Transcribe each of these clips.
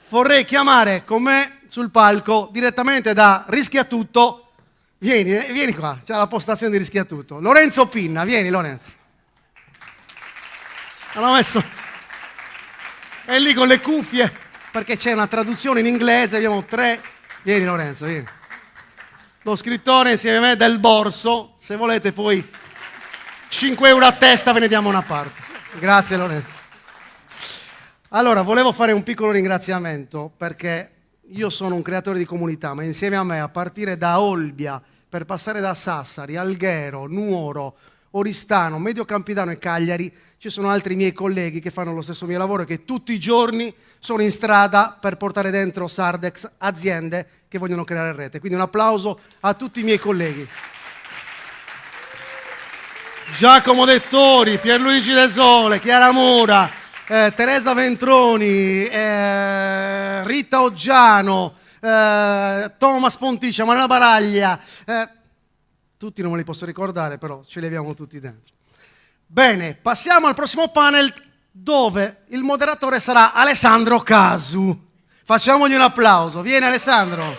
vorrei chiamare con me sul palco direttamente da Rischiatutto. Vieni qua, c'è la postazione di Rischiatutto. Lorenzo Pinna, vieni Lorenzo. Hanno messo... È lì con le cuffie, perché c'è una traduzione in inglese, abbiamo 3... Vieni Lorenzo, vieni. Lo scrittore insieme a me Del Borso, se volete poi 5 euro a testa ve ne diamo una parte. Grazie Lorenzo. Allora, volevo fare un piccolo ringraziamento perché io sono un creatore di comunità, ma insieme a me, a partire da Olbia, per passare da Sassari, Alghero, Nuoro, Oristano, Mediocampidano e Cagliari, ci sono altri miei colleghi che fanno lo stesso mio lavoro e che tutti i giorni sono in strada per portare dentro Sardex aziende che vogliono creare rete. Quindi un applauso a tutti i miei colleghi. Giacomo Dettori, Pierluigi De Sole, Chiara Mura, Teresa Ventroni, Rita Oggiano, Thomas Ponticia, Manuela Baraglia, tutti non me li posso ricordare, però ce li abbiamo tutti dentro. Bene, passiamo al prossimo panel dove il moderatore sarà Alessandro Casu. Facciamogli un applauso, vieni Alessandro.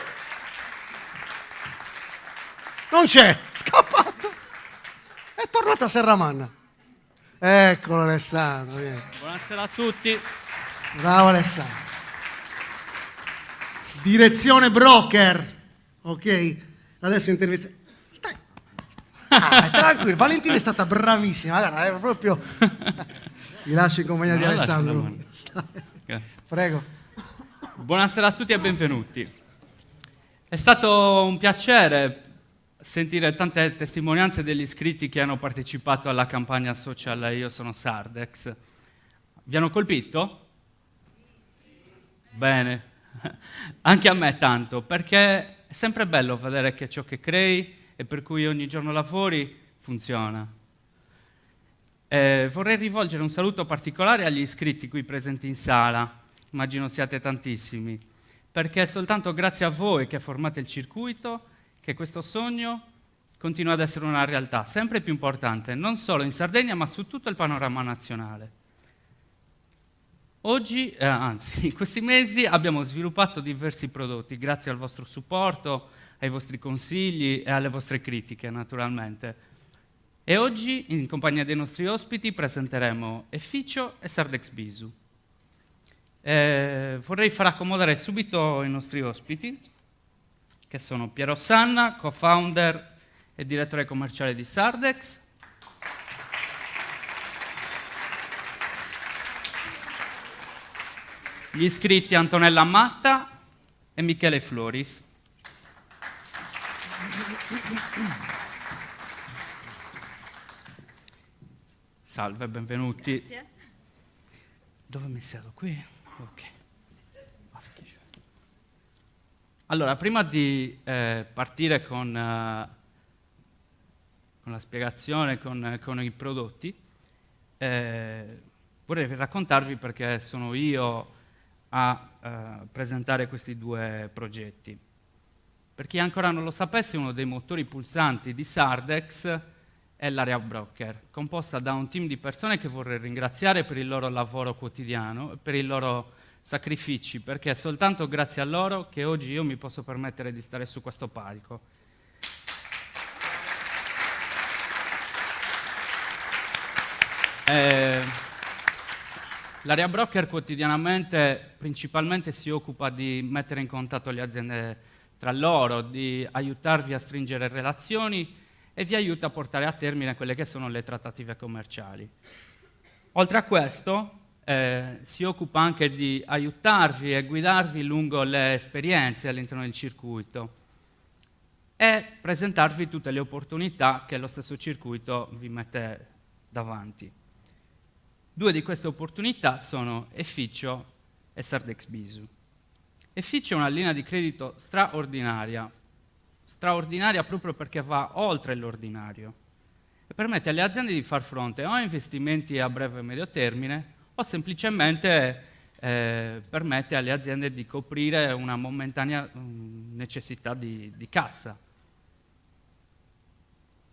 Non c'è, scappato, è tornato a Serramanna. Eccolo Alessandro, vieni. Buonasera a tutti. Bravo Alessandro. Direzione broker. Ok, adesso intervista. Stai. Tranquillo, Valentina è stata bravissima. Guarda, è proprio. Vi lascio in compagnia di Alessandro. Prego. Buonasera a tutti e benvenuti. È stato un piacere sentire tante testimonianze degli iscritti che hanno partecipato alla campagna social Io sono Sardex. Vi hanno colpito? Bene, anche a me tanto, perché è sempre bello vedere che ciò che crei e per cui ogni giorno lavori funziona. Vorrei rivolgere un saluto particolare agli iscritti qui presenti in sala, immagino siate tantissimi, perché è soltanto grazie a voi che formate il circuito che questo sogno continua ad essere una realtà sempre più importante, non solo in Sardegna ma su tutto il panorama nazionale. Oggi, anzi, in questi mesi abbiamo sviluppato diversi prodotti grazie al vostro supporto, ai vostri consigli e alle vostre critiche naturalmente. E oggi, in compagnia dei nostri ospiti, presenteremo Efficio e Sardex Bisu. Vorrei far accomodare subito i nostri ospiti, che sono Piero Sanna, co-founder e direttore commerciale di Sardex, gli iscritti Antonella Matta e Michele Floris. Salve, benvenuti. Grazie. Dove mi siedo? Qui? Ok. Allora, prima di partire con la spiegazione, con i prodotti, vorrei raccontarvi perché sono io a presentare questi due progetti. Per chi ancora non lo sapesse, uno dei motori pulsanti di Sardex è l'area broker, composta da un team di persone che vorrei ringraziare per il loro lavoro quotidiano, per i loro sacrifici, perché è soltanto grazie a loro che oggi io mi posso permettere di stare su questo palco. L'area broker quotidianamente principalmente si occupa di mettere in contatto le aziende tra loro, di aiutarvi a stringere relazioni e vi aiuta a portare a termine quelle che sono le trattative commerciali. Oltre a questo, si occupa anche di aiutarvi e guidarvi lungo le esperienze all'interno del circuito e presentarvi tutte le opportunità che lo stesso circuito vi mette davanti. Due di queste opportunità sono Efficio e Sardex Bisu. Efficio è una linea di credito straordinaria proprio perché va oltre l'ordinario e permette alle aziende di far fronte o a investimenti a breve e medio termine o semplicemente permette alle aziende di coprire una momentanea necessità di cassa.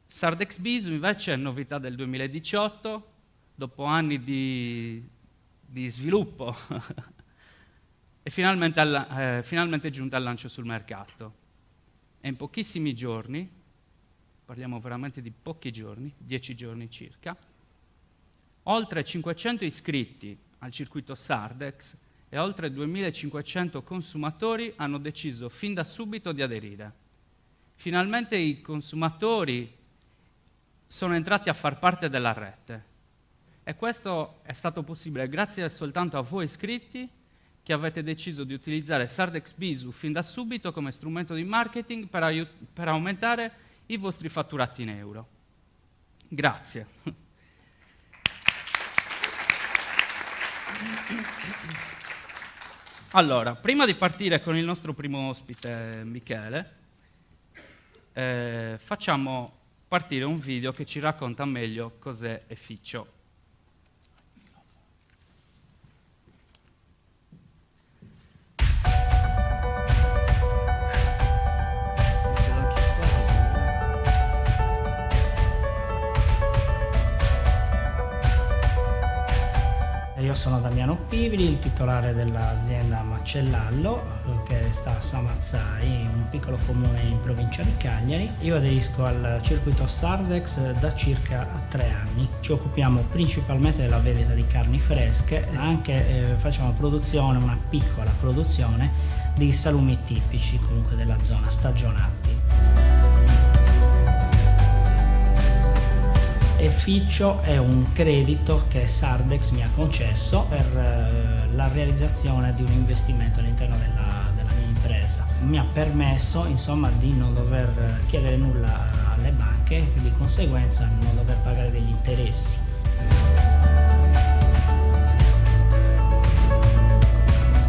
Sardex Bisu invece è novità del 2018, dopo anni di sviluppo e finalmente è giunta al lancio sul mercato. E in pochissimi giorni, parliamo veramente di pochi giorni, 10 giorni circa, oltre 500 iscritti al circuito Sardex e oltre 2500 consumatori hanno deciso fin da subito di aderire. Finalmente i consumatori sono entrati a far parte della rete e questo è stato possibile grazie soltanto a voi iscritti che avete deciso di utilizzare Sardex Bisu fin da subito come strumento di marketing per aumentare i vostri fatturati in euro. Grazie. Allora, prima di partire con il nostro primo ospite, Michele, facciamo partire un video che ci racconta meglio cos'è Efficio. Io sono Damiano Pivili, il titolare dell'azienda Macellallo che sta a Samazzai, un piccolo comune in provincia di Cagliari. Io aderisco al circuito Sardex da circa 3 anni. Ci occupiamo principalmente della vendita di carni fresche, anche facciamo una piccola produzione di salumi tipici comunque della zona, stagionati. Efficio è un credito che Sardex mi ha concesso per la realizzazione di un investimento all'interno della mia impresa. Mi ha permesso insomma di non dover chiedere nulla alle banche e di conseguenza non dover pagare degli interessi.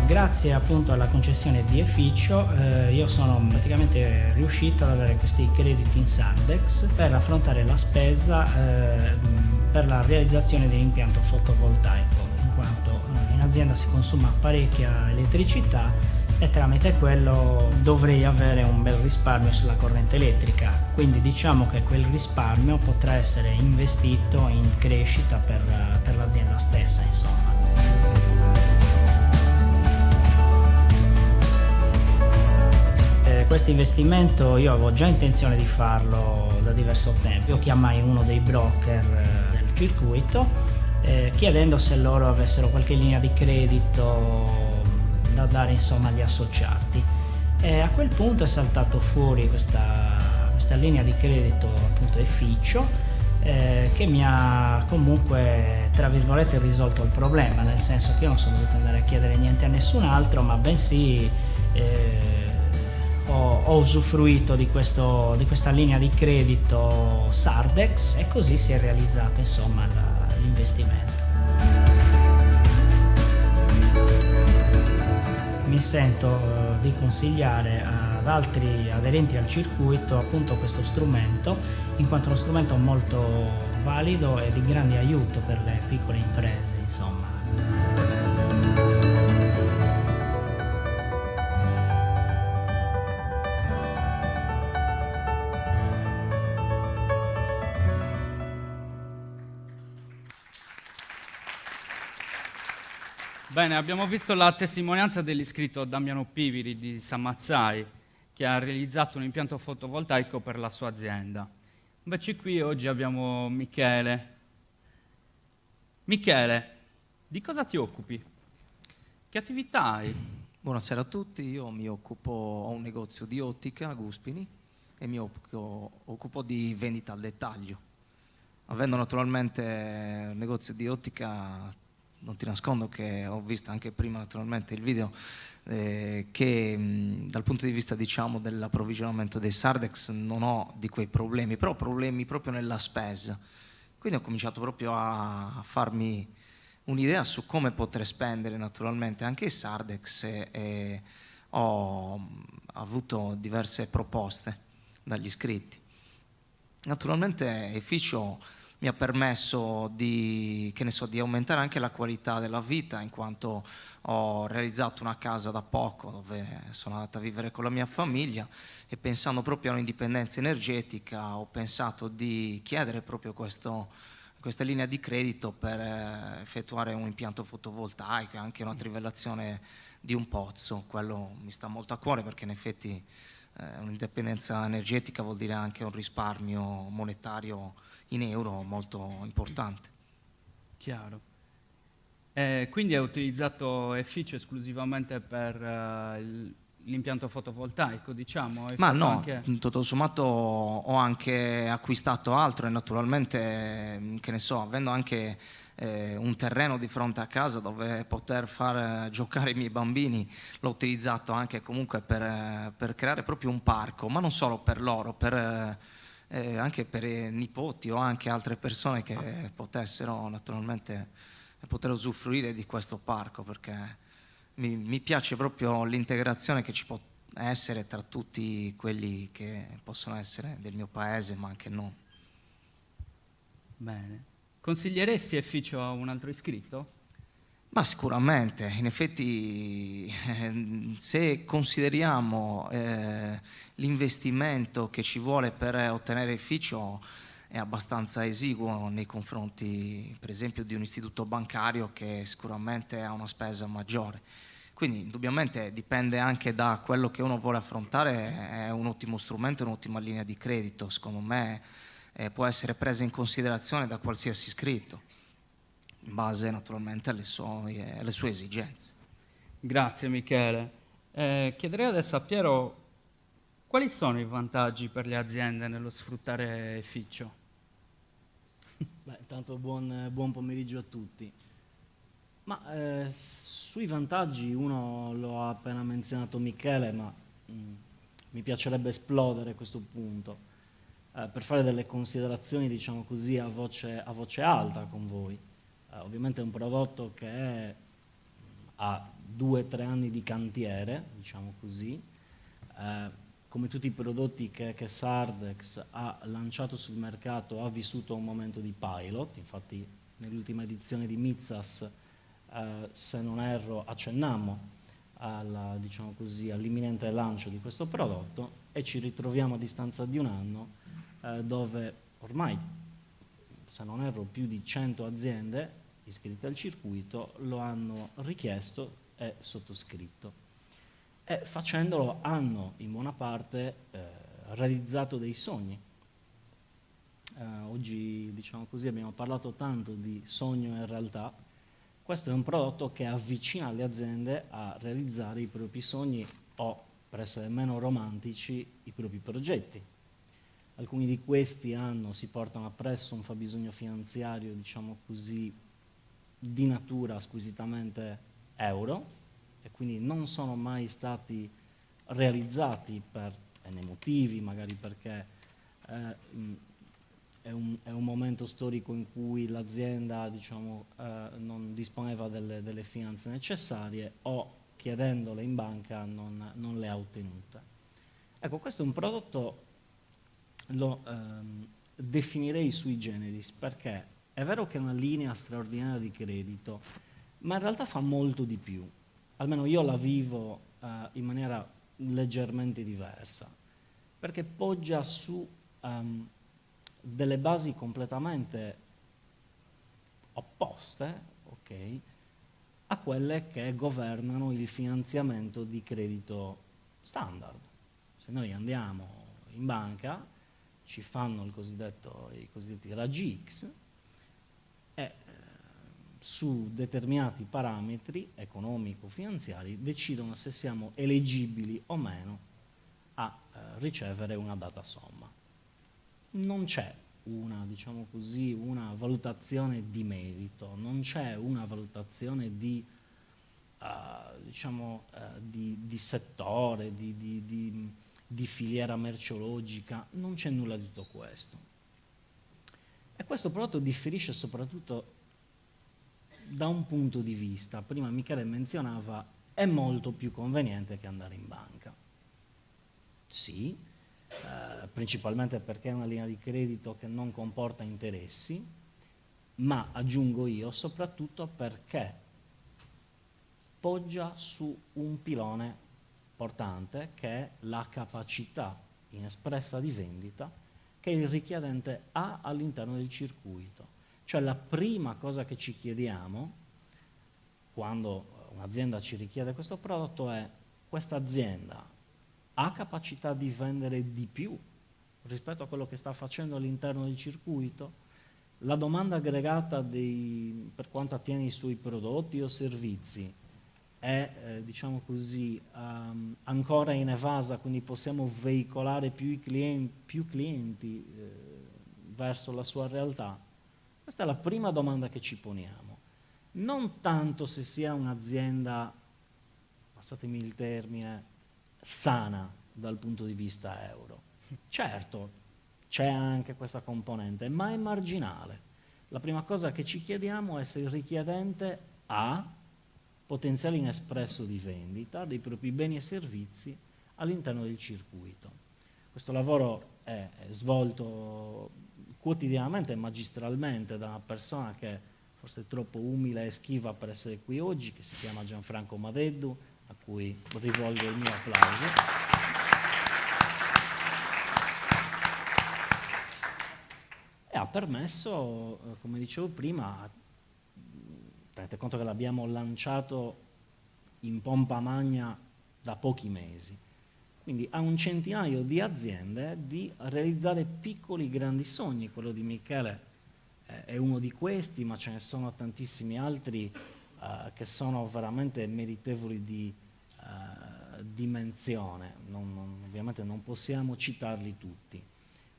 Grazie appunto alla concessione di Efficio io sono praticamente riuscito ad avere questi crediti in Sardex per affrontare la spesa per la realizzazione dell'impianto fotovoltaico, in quanto in azienda si consuma parecchia elettricità e tramite quello dovrei avere un bel risparmio sulla corrente elettrica, quindi diciamo che quel risparmio potrà essere investito in crescita per l'azienda stessa, insomma. Questo investimento io avevo già intenzione di farlo da diverso tempo. Io chiamai uno dei broker del circuito chiedendo se loro avessero qualche linea di credito da dare insomma agli associati, e a quel punto è saltato fuori questa linea di credito appunto Efficio che mi ha comunque tra virgolette risolto il problema, nel senso che io non sono dovuto andare a chiedere niente a nessun altro, ma bensì ho usufruito di questa linea di credito Sardex e così si è realizzato insomma l'investimento. Mi sento di consigliare ad altri aderenti al circuito appunto questo strumento, in quanto è uno strumento molto valido e di grande aiuto per le piccole imprese, insomma. Bene, abbiamo visto la testimonianza dell'iscritto Damiano Pivili di Samazzai, che ha realizzato un impianto fotovoltaico per la sua azienda. Invece qui oggi abbiamo Michele. Michele, di cosa ti occupi? Che attività hai? Buonasera a tutti, io ho un negozio di ottica a Guspini e mi occupo di vendita al dettaglio. Avendo naturalmente un negozio di ottica, non ti nascondo che ho visto anche prima naturalmente il video che dal punto di vista diciamo dell'approvvigionamento dei Sardex non ho di quei problemi, però problemi proprio nella spesa. Quindi ho cominciato proprio a farmi un'idea su come poter spendere naturalmente anche i Sardex e ho avuto diverse proposte dagli iscritti. Naturalmente Efficio mi ha permesso di aumentare anche la qualità della vita, in quanto ho realizzato una casa da poco dove sono andata a vivere con la mia famiglia e pensando proprio all'indipendenza energetica ho pensato di chiedere proprio questo questa linea di credito per effettuare un impianto fotovoltaico e anche una trivellazione di un pozzo. Quello mi sta molto a cuore perché in effetti un'indipendenza energetica vuol dire anche un risparmio monetario in euro molto importante. Chiaro. Quindi hai utilizzato Efficio esclusivamente per l'impianto fotovoltaico, diciamo? Ma no, anche... tutto sommato ho anche acquistato altro e naturalmente, che ne so, avendo anche un terreno di fronte a casa dove poter far giocare i miei bambini, l'ho utilizzato anche comunque per creare proprio un parco, ma non solo per loro, anche per i nipoti o anche altre persone che potessero naturalmente poter usufruire di questo parco, perché mi piace proprio l'integrazione che ci può essere tra tutti quelli che possono essere del mio paese, ma anche non. Bene. Consiglieresti Efficio a un altro iscritto? Ma sicuramente, in effetti se consideriamo l'investimento che ci vuole per ottenere Efficio è abbastanza esiguo nei confronti per esempio di un istituto bancario che sicuramente ha una spesa maggiore. Quindi indubbiamente dipende anche da quello che uno vuole affrontare, è un ottimo strumento, un'ottima linea di credito, secondo me può essere presa in considerazione da qualsiasi iscritto, in base naturalmente alle sue esigenze. Grazie Michele. Chiederei adesso a Piero quali sono i vantaggi per le aziende nello sfruttare Efficio? Beh, intanto buon pomeriggio a tutti. Ma sui vantaggi uno lo ha appena menzionato Michele, ma mi piacerebbe esplodere questo punto per fare delle considerazioni, diciamo così, a voce alta con voi. Ovviamente è un prodotto che ha 2-3 anni di cantiere, diciamo così. Come tutti i prodotti che Sardex ha lanciato sul mercato, ha vissuto un momento di pilot. Infatti nell'ultima edizione di Mitsas, se non erro, accennammo diciamo così, all'imminente lancio di questo prodotto e ci ritroviamo a distanza di un anno dove ormai, se non erro, più di 100 aziende iscritte al circuito lo hanno richiesto e sottoscritto. E facendolo hanno in buona parte realizzato dei sogni. Oggi, diciamo così, abbiamo parlato tanto di sogno e realtà. Questo è un prodotto che avvicina le aziende a realizzare i propri sogni o, per essere meno romantici, i propri progetti. Alcuni di questi si portano appresso un fabbisogno finanziario, diciamo così, di natura squisitamente euro, e quindi non sono mai stati realizzati per N motivi, magari perché è un momento storico in cui l'azienda, diciamo, non disponeva delle finanze necessarie o chiedendole in banca non le ha ottenute. Ecco, questo è un prodotto, lo definirei sui generis, perché è vero che è una linea straordinaria di credito, ma in realtà fa molto di più. Almeno io la vivo in maniera leggermente diversa, perché poggia su delle basi completamente opposte, okay, a quelle che governano il finanziamento di credito standard. Se noi andiamo in banca, ci fanno i cosiddetti raggi X e su determinati parametri economico-finanziari decidono se siamo eleggibili o meno a ricevere una data somma. Non c'è diciamo così, una valutazione di merito, non c'è una valutazione di settore, di filiera merceologica, non c'è nulla di tutto questo. E questo prodotto differisce soprattutto da un punto di vista, prima Michele menzionava, è molto più conveniente che andare in banca. Sì, principalmente perché è una linea di credito che non comporta interessi, ma aggiungo io soprattutto perché poggia su un pilone importante che è la capacità inespressa di vendita che il richiedente ha all'interno del circuito. Cioè la prima cosa che ci chiediamo quando un'azienda ci richiede questo prodotto è: questa azienda ha capacità di vendere di più rispetto a quello che sta facendo all'interno del circuito? La domanda aggregata per quanto attiene ai suoi prodotti o servizi è, diciamo così, ancora inevasa, quindi possiamo veicolare più clienti verso la sua realtà? Questa è la prima domanda che ci poniamo. Non tanto se sia un'azienda, passatemi il termine, sana dal punto di vista euro. Certo, c'è anche questa componente, ma è marginale. La prima cosa che ci chiediamo è se il richiedente ha potenziale inespresso di vendita dei propri beni e servizi all'interno del circuito. Questo lavoro è svolto quotidianamente e magistralmente da una persona che forse è troppo umile e schiva per essere qui oggi, che si chiama Gianfranco Madeddu, a cui rivolgo il mio applauso. E ha permesso, come dicevo prima, tenete conto che l'abbiamo lanciato in pompa magna da pochi mesi, quindi a un centinaio di aziende di realizzare piccoli grandi sogni. Quello di Michele è uno di questi, ma ce ne sono tantissimi altri che sono veramente meritevoli di menzione. Ovviamente non possiamo citarli tutti.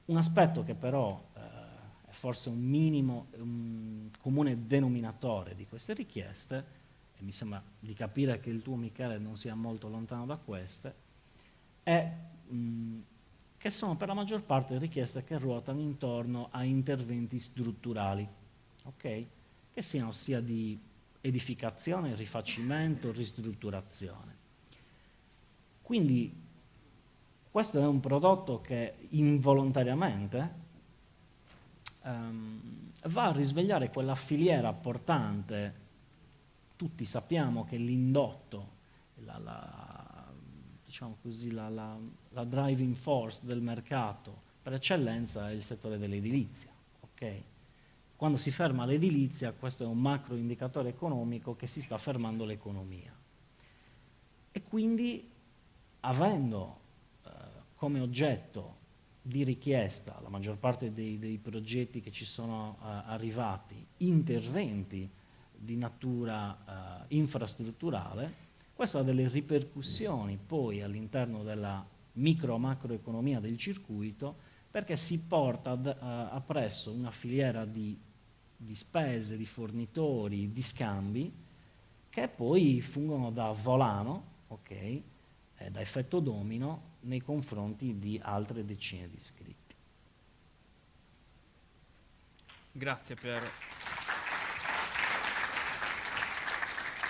Un aspetto che però è forse un minimo, un comune denominatore di queste richieste, e mi sembra di capire che il tuo, Michele, non sia molto lontano da queste, è che sono per la maggior parte richieste che ruotano intorno a interventi strutturali, okay? Che siano sia di edificazione, rifacimento, ristrutturazione. Quindi questo è un prodotto che involontariamente va a risvegliare quella filiera portante. Tutti sappiamo che l'indotto, diciamo così, la driving force del mercato per eccellenza è il settore dell'edilizia. Okay? Quando si ferma l'edilizia, questo è un macro indicatore economico che si sta fermando l'economia. E quindi, avendo come oggetto di richiesta la maggior parte dei progetti che ci sono arrivati, interventi di natura infrastrutturale, questo ha delle ripercussioni poi all'interno della micro-macroeconomia del circuito, perché si porta appresso una filiera di spese, di fornitori, di scambi, che poi fungono da volano, okay, da effetto domino nei confronti di altre decine di iscritti. Grazie per...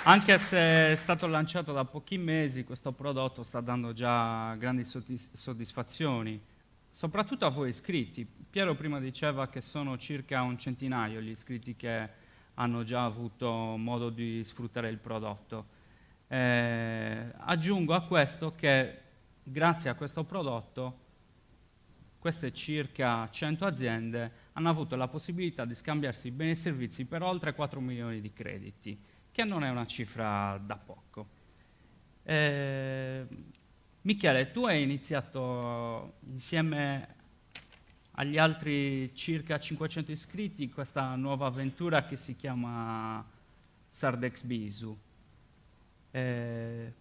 Anche se è stato lanciato da pochi mesi, questo prodotto sta dando già grandi soddisfazioni, soprattutto a voi iscritti. Piero prima diceva che sono circa un centinaio gli iscritti che hanno già avuto modo di sfruttare il prodotto. Aggiungo a questo che grazie a questo prodotto queste circa 100 aziende hanno avuto la possibilità di scambiarsi beni e servizi per oltre 4 milioni di crediti, che non è una cifra da poco. Michele, tu hai iniziato insieme agli altri circa 500 iscritti questa nuova avventura che si chiama Sardex Bisu. Quali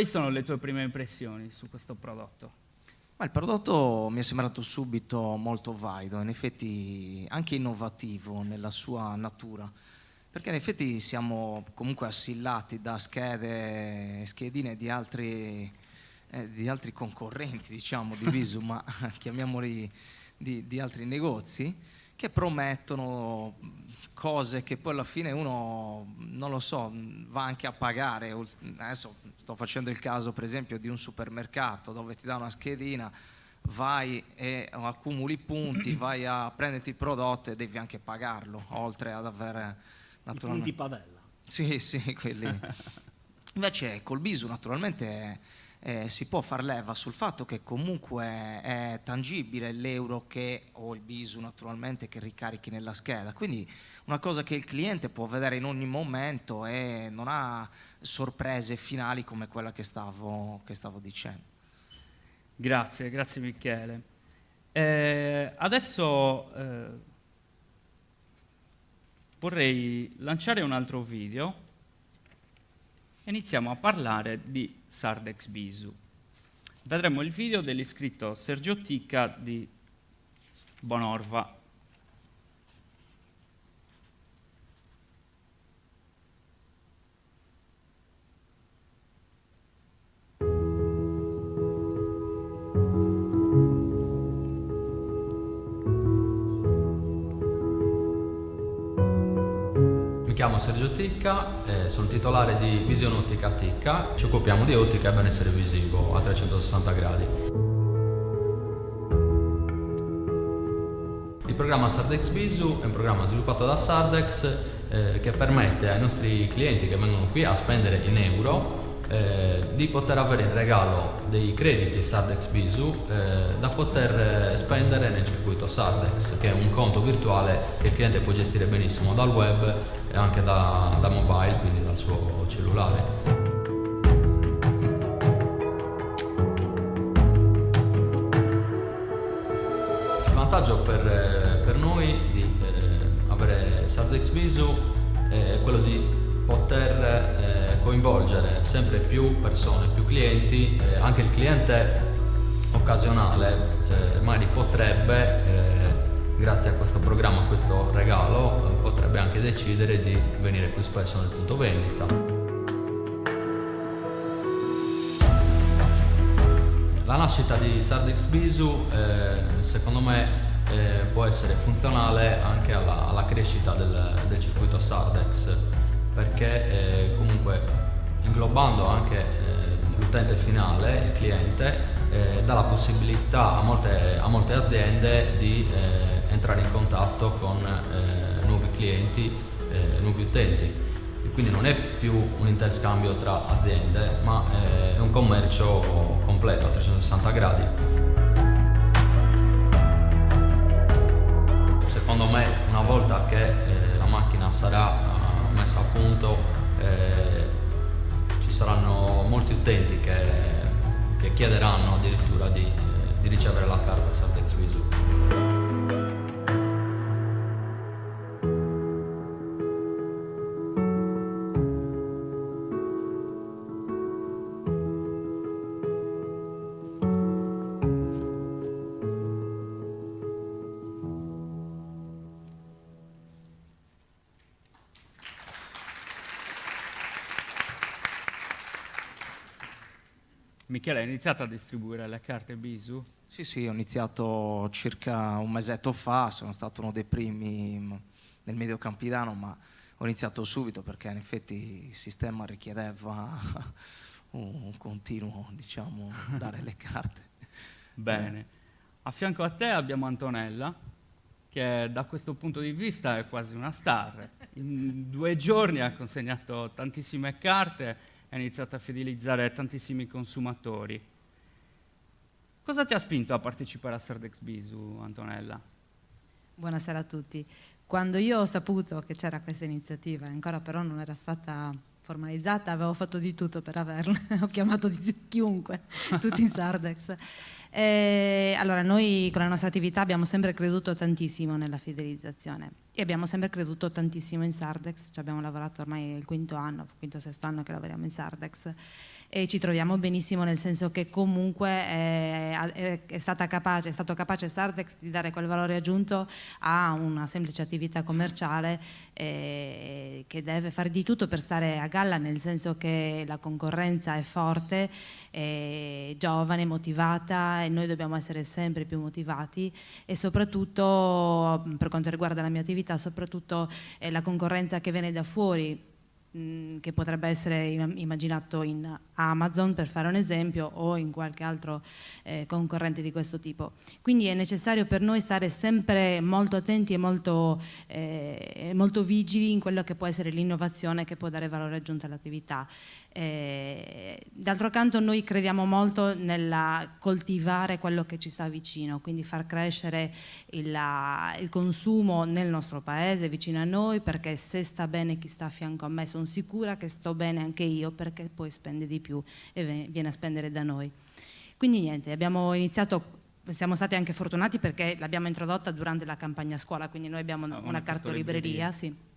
sono le tue prime impressioni su questo prodotto? Ma il prodotto mi è sembrato subito molto valido, in effetti anche innovativo nella sua natura, perché in effetti siamo comunque assillati da schedine di altri concorrenti, diciamo, di Bisu, ma chiamiamoli di altri negozi, che promettono cose che poi alla fine uno, non lo so, va anche a pagare. Adesso sto facendo il caso per esempio di un supermercato dove ti dà una schedina, vai e accumuli punti, vai a prenderti il prodotto e devi anche pagarlo, oltre ad avere naturalmente... I punti padella. Sì, quelli. Invece col Bisu naturalmente si può far leva sul fatto che comunque è tangibile l'euro o il BISU naturalmente che ricarichi nella scheda, quindi una cosa che il cliente può vedere in ogni momento e non ha sorprese finali come quella che stavo dicendo. Grazie Michele. Adesso vorrei lanciare un altro video. Iniziamo a parlare di Sardex BISU. Vedremo il video dell'iscritto Sergio Ticca di Bonorva. Mi chiamo Sergio Ticca, sono titolare di Visione Ottica Ticca, ci occupiamo di ottica e benessere visivo a 360 gradi. Il programma Sardex BISU è un programma sviluppato da Sardex che permette ai nostri clienti che vengono qui a spendere in euro di poter avere in regalo dei crediti Sardex BISU da poter spendere nel circuito Sardex, che è un conto virtuale che il cliente può gestire benissimo dal web e anche da mobile, quindi dal suo cellulare. Il vantaggio per noi di avere Sardex BISU è quello di poter coinvolgere sempre più persone, più clienti, anche il cliente occasionale magari potrebbe, grazie a questo programma, a questo regalo, potrebbe anche decidere di venire più spesso nel punto vendita. La nascita di Sardex BISU secondo me può essere funzionale anche alla crescita del circuito Sardex, perché comunque inglobando anche l'utente finale, il cliente, dà la possibilità a molte aziende di entrare in contatto con nuovi clienti, nuovi utenti. E quindi non è più un interscambio tra aziende, ma è un commercio completo a 360 gradi. Secondo me, una volta che la macchina sarà messa a punto, ci saranno molti utenti che chiederanno addirittura di ricevere la carta Sardex BISU. Michele, hai iniziato a distribuire le carte BISU? Sì, ho iniziato circa un mesetto fa, sono stato uno dei primi nel medio campidano, ma ho iniziato subito perché in effetti il sistema richiedeva un continuo, diciamo, dare le carte. Bene. A fianco a te abbiamo Antonella, che da questo punto di vista è quasi una star. In 2 giorni ha consegnato tantissime carte, ha iniziato a fidelizzare tantissimi consumatori. Cosa ti ha spinto a partecipare a Sardex BISU, Antonella? Buonasera a tutti. Quando io ho saputo che c'era questa iniziativa, ancora però non era stata formalizzata, avevo fatto di tutto per averla, ho chiamato chiunque, tutti in Sardex. Allora, noi con la nostra attività abbiamo sempre creduto tantissimo nella fidelizzazione e abbiamo sempre creduto tantissimo in Sardex, ci abbiamo lavorato ormai il quinto sesto anno che lavoriamo in Sardex e ci troviamo benissimo, nel senso che comunque è stato capace Sardex di dare quel valore aggiunto a una semplice attività commerciale che deve fare di tutto per stare a galla, nel senso che la concorrenza è forte, è giovane, motivata e noi dobbiamo essere sempre più motivati e soprattutto per quanto riguarda la mia attività, soprattutto la concorrenza che viene da fuori che potrebbe essere immaginato in Amazon, per fare un esempio, o in qualche altro concorrente di questo tipo. Quindi è necessario per noi stare sempre molto attenti e molto vigili in quello che può essere l'innovazione che può dare valore aggiunto all'attività. D'altro canto noi crediamo molto nella coltivare quello che ci sta vicino, quindi far crescere il consumo nel nostro paese, vicino a noi, perché se sta bene chi sta a fianco a me, sono sicura che sto bene anche io, perché poi spende di più e viene a spendere da noi. Quindi niente, abbiamo iniziato. Siamo stati anche fortunati perché l'abbiamo introdotta durante la campagna scuola, quindi noi abbiamo una cartolibreria, sì.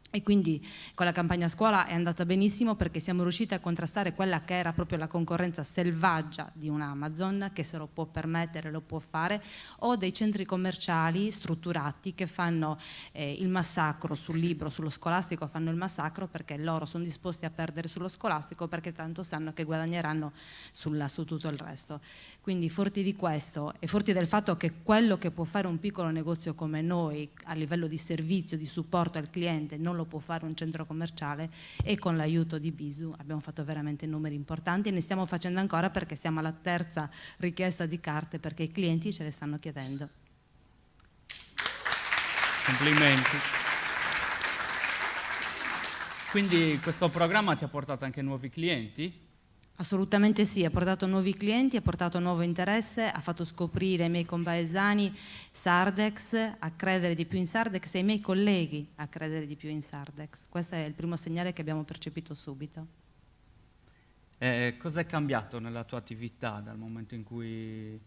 E quindi con la campagna scuola è andata benissimo perché siamo riusciti a contrastare quella che era proprio la concorrenza selvaggia di un Amazon, che se lo può permettere, lo può fare, o dei centri commerciali strutturati che fanno il massacro sul libro, sullo scolastico, fanno il massacro perché loro sono disposti a perdere sullo scolastico perché tanto sanno che guadagneranno su tutto il resto. Quindi forti di questo e forti del fatto che quello che può fare un piccolo negozio come noi a livello di servizio, di supporto al cliente, non lo può fare un centro commerciale, e con l'aiuto di Bisu abbiamo fatto veramente numeri importanti e ne stiamo facendo ancora perché siamo alla terza richiesta di carte perché i clienti ce le stanno chiedendo. Complimenti. Quindi questo programma ti ha portato anche nuovi clienti? Assolutamente sì, ha portato nuovi clienti, ha portato nuovo interesse, ha fatto scoprire ai miei compaesani Sardex, a credere di più in Sardex, e ai miei colleghi a credere di più in Sardex. Questo è il primo segnale che abbiamo percepito subito. Cos'è cambiato nella tua attività dal momento in cui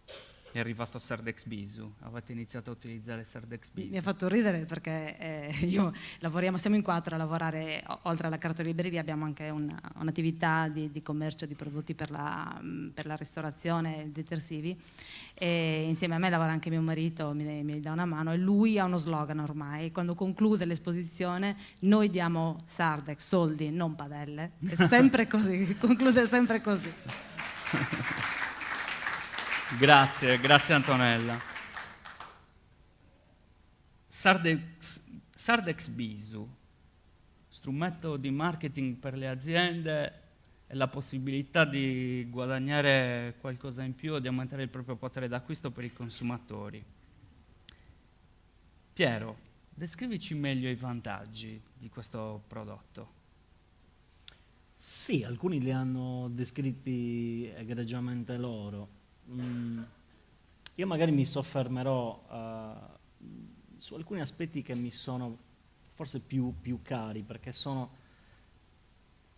è arrivato Sardex Bisu? Avete iniziato a utilizzare Sardex Bisu? Mi ha fatto ridere perché siamo in 4 a lavorare, oltre alla cartolibreria abbiamo anche un'attività di commercio di prodotti per la ristorazione, detersivi, e insieme a me lavora anche mio marito, mi dà una mano, e lui ha uno slogan ormai: quando conclude l'esposizione noi diamo Sardex, soldi, non padelle. È sempre così, conclude sempre così. Grazie Antonella. Sardex Bisu, strumento di marketing per le aziende e la possibilità di guadagnare qualcosa in più, di aumentare il proprio potere d'acquisto per i consumatori. Piero, descrivici meglio i vantaggi di questo prodotto. Sì, alcuni li hanno descritti egregiamente loro. Io magari mi soffermerò su alcuni aspetti che mi sono forse più cari, perché sono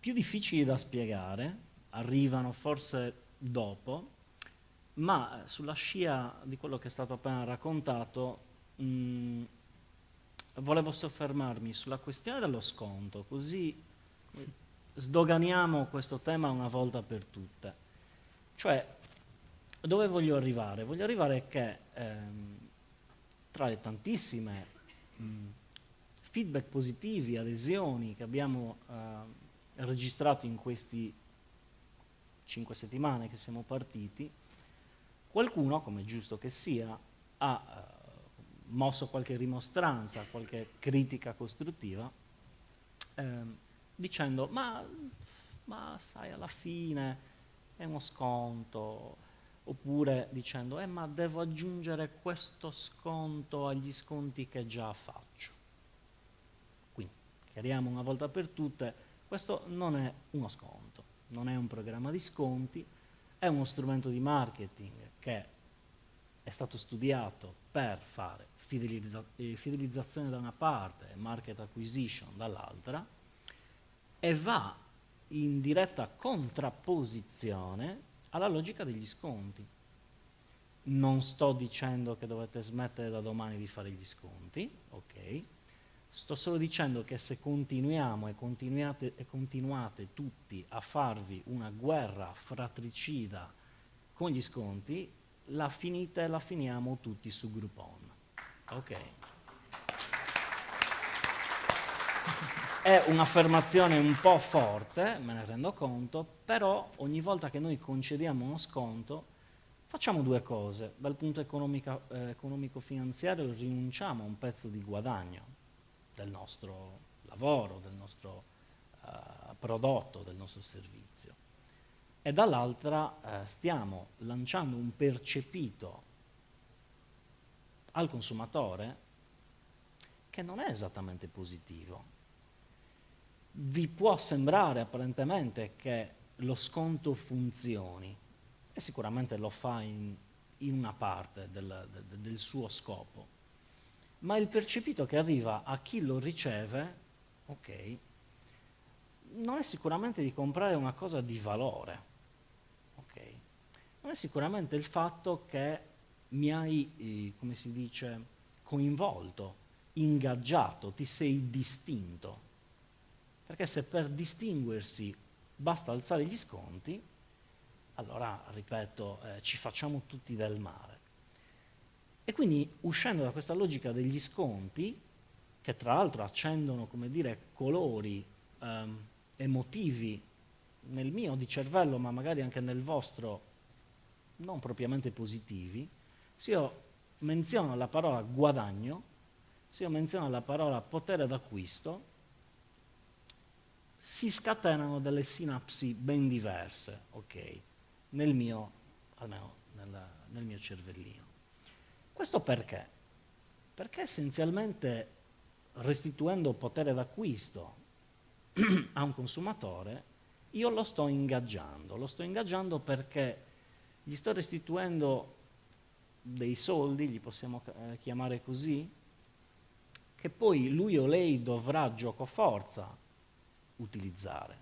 più difficili da spiegare, arrivano forse dopo, ma sulla scia di quello che è stato appena raccontato volevo soffermarmi sulla questione dello sconto, così sdoganiamo questo tema una volta per tutte. Cioè, dove voglio arrivare? Voglio arrivare che tra le tantissime feedback positivi, adesioni che abbiamo registrato in questi 5 settimane che siamo partiti, qualcuno, come è giusto che sia, ha mosso qualche rimostranza, qualche critica costruttiva, dicendo ma sai, alla fine è uno sconto, oppure dicendo ma devo aggiungere questo sconto agli sconti che già faccio. Quindi chiariamo una volta per tutte: questo non è uno sconto, non è un programma di sconti, è uno strumento di marketing che è stato studiato per fare fidelizzazione da una parte e market acquisition dall'altra, e va in diretta contrapposizione alla logica degli sconti. Non sto dicendo che dovete smettere da domani di fare gli sconti, ok? Sto solo dicendo che se continuiamo e continuate tutti a farvi una guerra fratricida con gli sconti, la finiamo tutti su Groupon, ok? È un'affermazione un po' forte, me ne rendo conto, però ogni volta che noi concediamo uno sconto facciamo due cose. Dal punto economico-finanziario rinunciamo a un pezzo di guadagno del nostro lavoro, del nostro prodotto, del nostro servizio. E dall'altra stiamo lanciando un percepito al consumatore che non è esattamente positivo. Vi può sembrare apparentemente che lo sconto funzioni, e sicuramente lo fa in una parte del suo scopo, ma il percepito che arriva a chi lo riceve, ok, non è sicuramente di comprare una cosa di valore, ok? Non è sicuramente il fatto che mi hai, come si dice, coinvolto, ingaggiato, ti sei distinto. Perché se per distinguersi basta alzare gli sconti, allora, ripeto, ci facciamo tutti del male. E quindi, uscendo da questa logica degli sconti, che tra l'altro accendono, come dire, colori emotivi nel mio di cervello, ma magari anche nel vostro, non propriamente positivi, se io menziono la parola guadagno, se io menziono la parola potere d'acquisto, si scatenano delle sinapsi ben diverse, ok, nel mio, almeno nel mio cervellino. Questo perché? Perché essenzialmente restituendo potere d'acquisto a un consumatore, io lo sto ingaggiando perché gli sto restituendo dei soldi, li possiamo chiamare così, che poi lui o lei dovrà giocoforza utilizzare,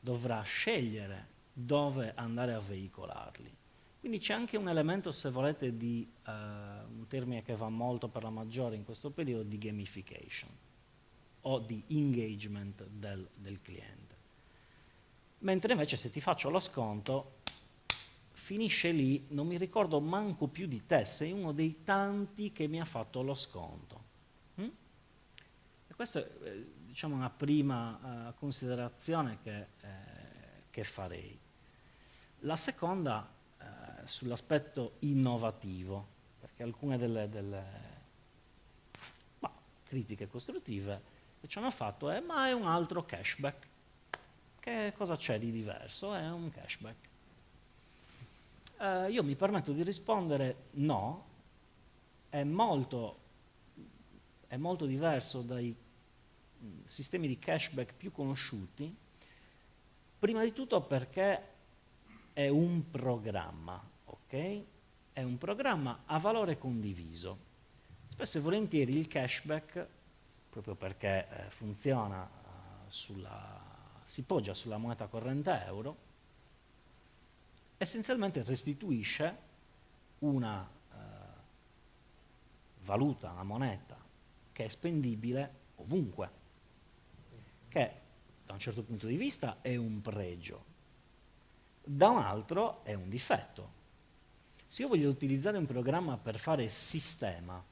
dovrà scegliere dove andare a veicolarli. Quindi c'è anche un elemento, se volete, di un termine che va molto per la maggiore in questo periodo, di gamification o di engagement del cliente. Mentre invece se ti faccio lo sconto, finisce lì, non mi ricordo manco più di te, sei uno dei tanti che mi ha fatto lo sconto. E questa è diciamo una prima considerazione che farei. La seconda sull'aspetto innovativo, perché alcune delle critiche costruttive che ci hanno fatto è ma è un altro cashback. Che cosa c'è di diverso? È un cashback. Io mi permetto di rispondere no, è molto diverso dai sistemi di cashback più conosciuti, prima di tutto perché è un programma, ok? È un programma a valore condiviso. Spesso e volentieri il cashback, proprio perché funziona si poggia sulla moneta corrente euro, essenzialmente restituisce una valuta, una moneta che è spendibile ovunque, che da un certo punto di vista è un pregio, da un altro è un difetto. Se io voglio utilizzare un programma per fare sistema,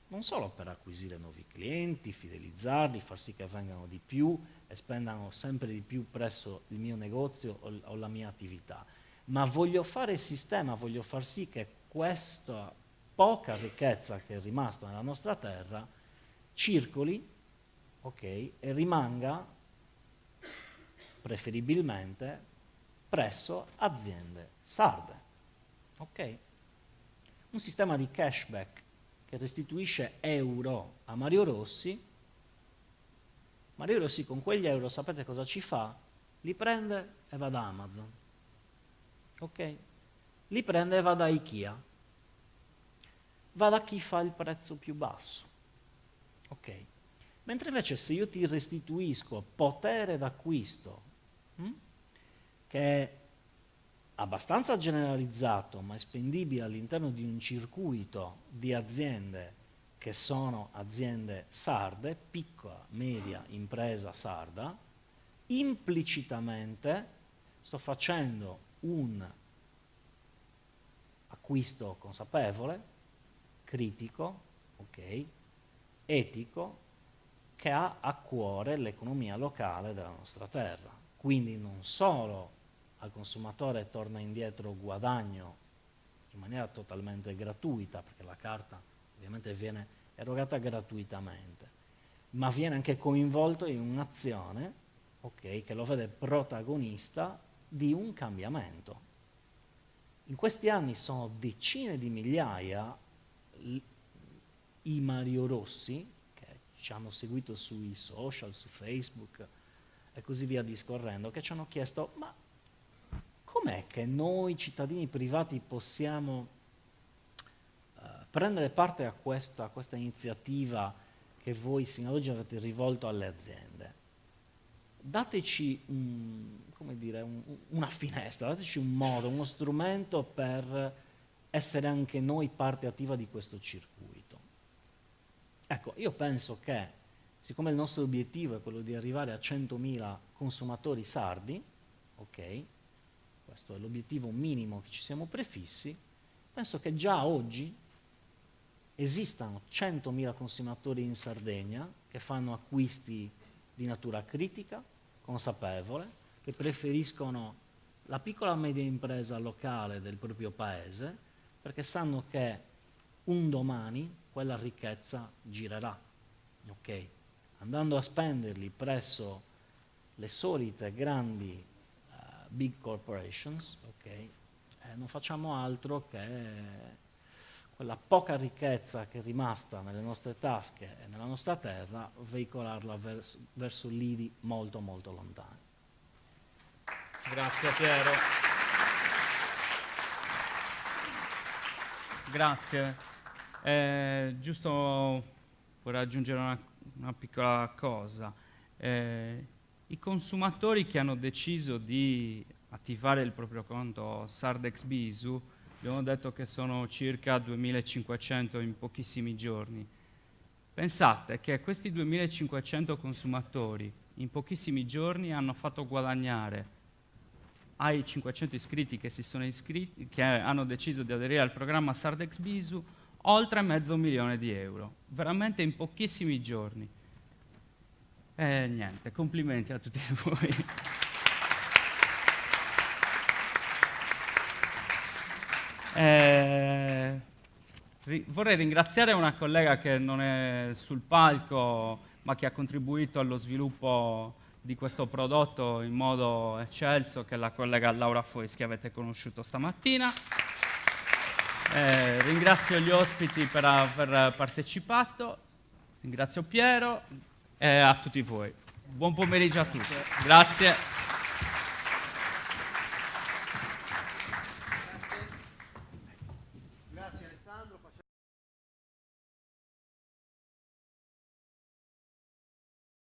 non solo per acquisire nuovi clienti, fidelizzarli, far sì che vengano di più e spendano sempre di più presso il mio negozio o la mia attività, ma voglio fare sistema, voglio far sì che questa poca ricchezza che è rimasta nella nostra terra circoli, ok, e rimanga preferibilmente presso aziende sarde, ok? Un sistema di cashback che restituisce euro a Mario Rossi con quegli euro sapete cosa ci fa? Li prende e va da Amazon, ok? Li prende e va da Ikea, va da chi fa il prezzo più basso, ok? Mentre invece se io ti restituisco potere d'acquisto, che è abbastanza generalizzato ma è spendibile all'interno di un circuito di aziende che sono aziende sarde, piccola, media impresa sarda, implicitamente sto facendo un acquisto consapevole, critico, ok, etico, che ha a cuore l'economia locale della nostra terra. Quindi non solo al consumatore torna indietro guadagno in maniera totalmente gratuita, perché la carta ovviamente viene erogata gratuitamente, ma viene anche coinvolto in un'azione ok, che lo vede protagonista di un cambiamento. In questi anni sono decine di migliaia i Mario Rossi che ci hanno seguito sui social, su Facebook e così via discorrendo, che ci hanno chiesto: ma com'è che noi cittadini privati possiamo prendere parte a questa iniziativa che voi sino ad oggi avete rivolto alle aziende? Dateci una finestra, dateci un modo, uno strumento per essere anche noi parte attiva di questo circuito. Ecco, io penso che, siccome il nostro obiettivo è quello di arrivare a 100.000 consumatori sardi, ok, questo è l'obiettivo minimo che ci siamo prefissi, penso che già oggi esistano 100.000 consumatori in Sardegna che fanno acquisti di natura critica, consapevole, che preferiscono la piccola e media impresa locale del proprio paese, perché sanno che un domani quella ricchezza girerà, ok? Andando a spenderli presso le solite grandi big corporations, ok? Non facciamo altro che quella poca ricchezza che è rimasta nelle nostre tasche e nella nostra terra, veicolarla verso lidi molto molto lontani. Grazie Piero. Grazie. Giusto vorrei aggiungere una piccola cosa. I consumatori che hanno deciso di attivare il proprio conto Sardex Bisu, abbiamo detto che sono circa 2.500 in pochissimi giorni. Pensate che questi 2.500 consumatori in pochissimi giorni hanno fatto guadagnare ai 500 iscritti che si sono iscritti, che hanno deciso di aderire al programma Sardex Bisu, oltre €500.000. Veramente in pochissimi giorni. E niente, complimenti a tutti voi. Vorrei ringraziare una collega che non è sul palco, ma che ha contribuito allo sviluppo di questo prodotto in modo eccelso, che è la collega Laura Fois, che avete conosciuto stamattina. Ringrazio gli ospiti per aver partecipato, ringrazio Piero e a tutti voi. Buon pomeriggio a tutti. Grazie.